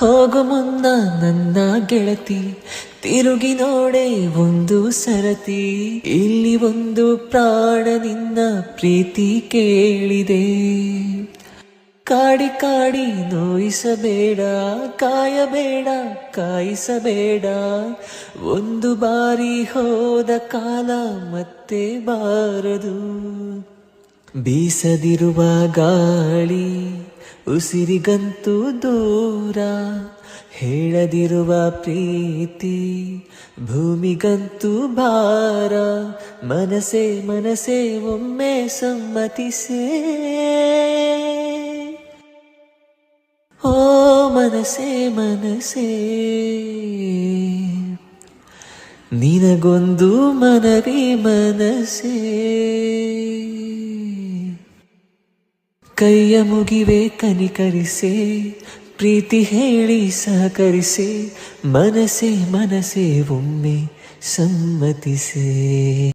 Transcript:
ಹೋಗು ಮುನ್ನ ನನ್ನ ಗೆಳತಿ, ತಿರುಗಿ ನೋಡೆ ಒಂದು ಸರತಿ. ಇಲ್ಲಿ ಒಂದು ಪ್ರಾಣ ನಿನ್ನ ಪ್ರೀತಿ ಕೇಳಿದೆ. ಕಾಡಿ ಕಾಡಿ ನೋಯಿಸಬೇಡ, ಕಾಯಬೇಡ ಕಾಯಿಸಬೇಡ. ಒಂದು ಬಾರಿ ಹೋದ ಕಾಲ ಮತ್ತೆ ಬಾರದು. ಬೀಸದಿರುವ ಗಾಳಿ ಉಸಿರಿಗಂತೂ ದೂರ, ಹೇಳದಿರುವ ಪ್ರೀತಿ ಭೂಮಿಗಂತೂ ಭಾರ. ಮನಸೇ ಮನಸೇ ಒಮ್ಮೆ ಸಮ್ಮತಿಸೇ, ಓ ಮನಸೇ ಮನಸೇ, ನಿನಗೊಂದು ಮನವಿ ಮನಸೇ. ಕೈಯ ಮುಗಿವೆ ಕನಿಕರಿಸೆ, ಪ್ರೀತಿ ಹೇಳಿ ಸಹಕರಿಸೆ. ಮನಸೇ ಮನಸೇ ಒಮ್ಮೆ ಸಮ್ಮತಿಸೆ.